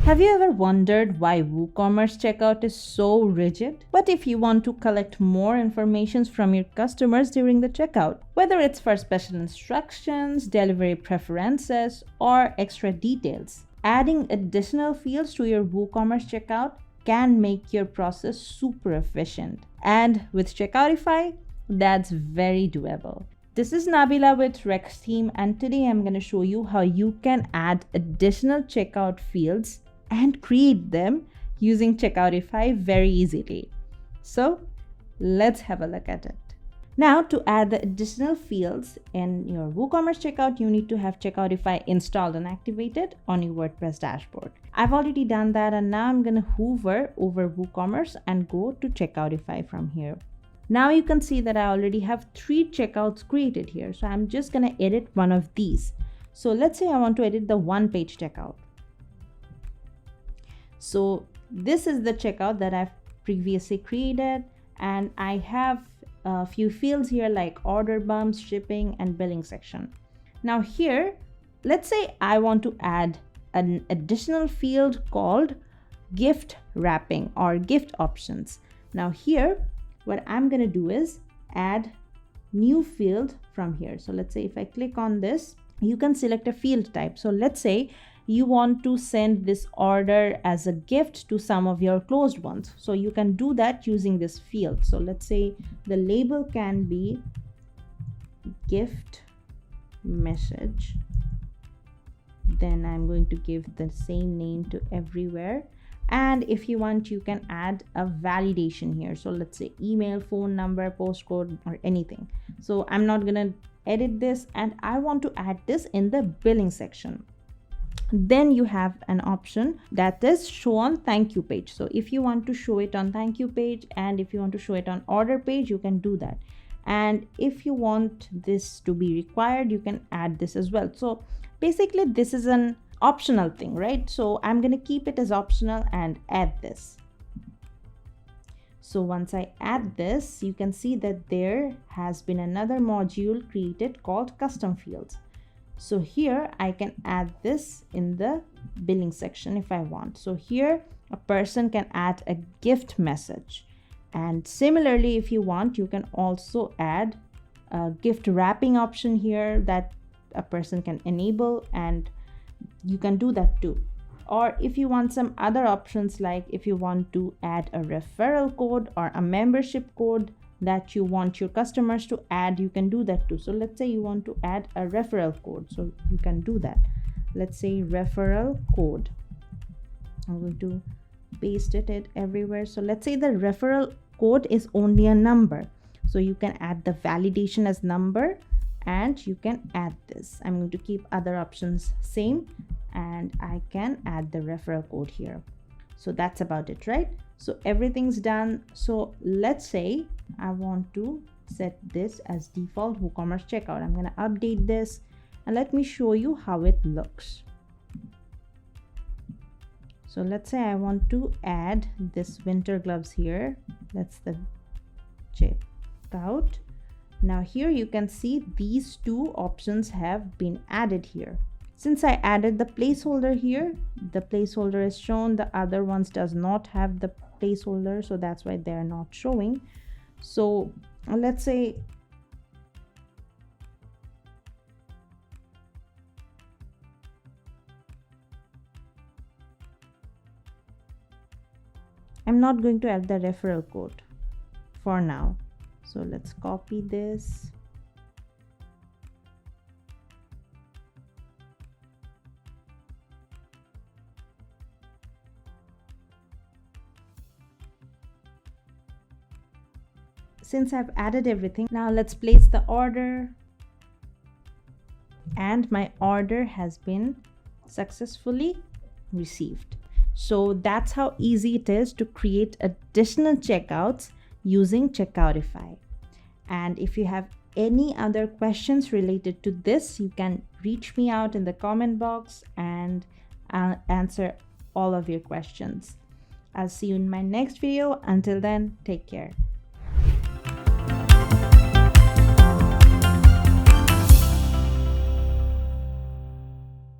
Have you ever wondered why WooCommerce checkout is so rigid? But if you want to collect more information from your customers during the checkout, whether it's for special instructions, delivery preferences, or extra details, adding additional fields to your WooCommerce checkout can make your process super efficient. And with Checkoutify, that's very doable. This is Nabila with RexTheme, and today I'm going to show you how you can add additional checkout fields and create them using Checkoutify very easily. So let's have a look at it. Now, to add the additional fields in your WooCommerce checkout, you need to have Checkoutify installed and activated on your WordPress dashboard. I've already done that, and now I'm going to hover over WooCommerce and go to Checkoutify from here. Now you can see that I already have 3 checkouts created here. So I'm just going to edit one of these. So let's say I want to edit the one-page checkout. So this is the checkout that I've previously created, and I have a few fields here like order bumps, shipping, and billing section. Now here, let's say I want to add an additional field called gift wrapping or gift options. Now here, what I'm going to do is add new field from here. So let's say if I click on this, you can select a field type. So let's say you want to send this order as a gift to some of your closed ones. So you can do that using this field. So let's say the label can be gift message. Then I'm going to give the same name to everywhere. And if you want, you can add a validation here. So let's say email, phone number, postcode, or anything. So I'm not going to edit this, and I want to add this in the billing section. Then you have an option that is show on thank you page. So if you want to show it on thank you page, and if you want to show it on order page, you can do that. And if you want this to be required, you can add this as well. So basically this is an optional thing, right? So I'm going to keep it as optional and add this. So once I add this, you can see that there has been another module created called custom fields. So here I can add this in the billing section if I want. So here a person can add a gift message. And similarly, if you want, you can also add a gift wrapping option here that a person can enable, and you can do that too. Or if you want some other options, like if you want to add a referral code or a membership code that you want your customers to add, you can do that too. So let's say you want to add a referral code, so you can do that. Let's say referral code. I'm going to paste it everywhere. So let's say the referral code is only a number, so you can add the validation as number, and you can add this. I'm going to keep other options same, and I can add the referral code here. So that's about it, right? So everything's done. So let's say I want to set this as default WooCommerce checkout. I'm going to update this, and let me show you how it looks. So let's say I want to add this winter gloves here. That's the checkout. Now here you can see these 2 options have been added here. Since I added the placeholder here, the placeholder is shown. The other ones does not have the placeholder, so that's why they're not showing. So let's say I'm not going to add the referral code for now. So let's copy this. Since I've added everything, now let's place the order. And my order has been successfully received. So that's how easy it is to create additional checkouts using Checkoutify. And if you have any other questions related to this, you can reach me out in the comment box, and I'll answer all of your questions. I'll see you in my next video. Until then, take care.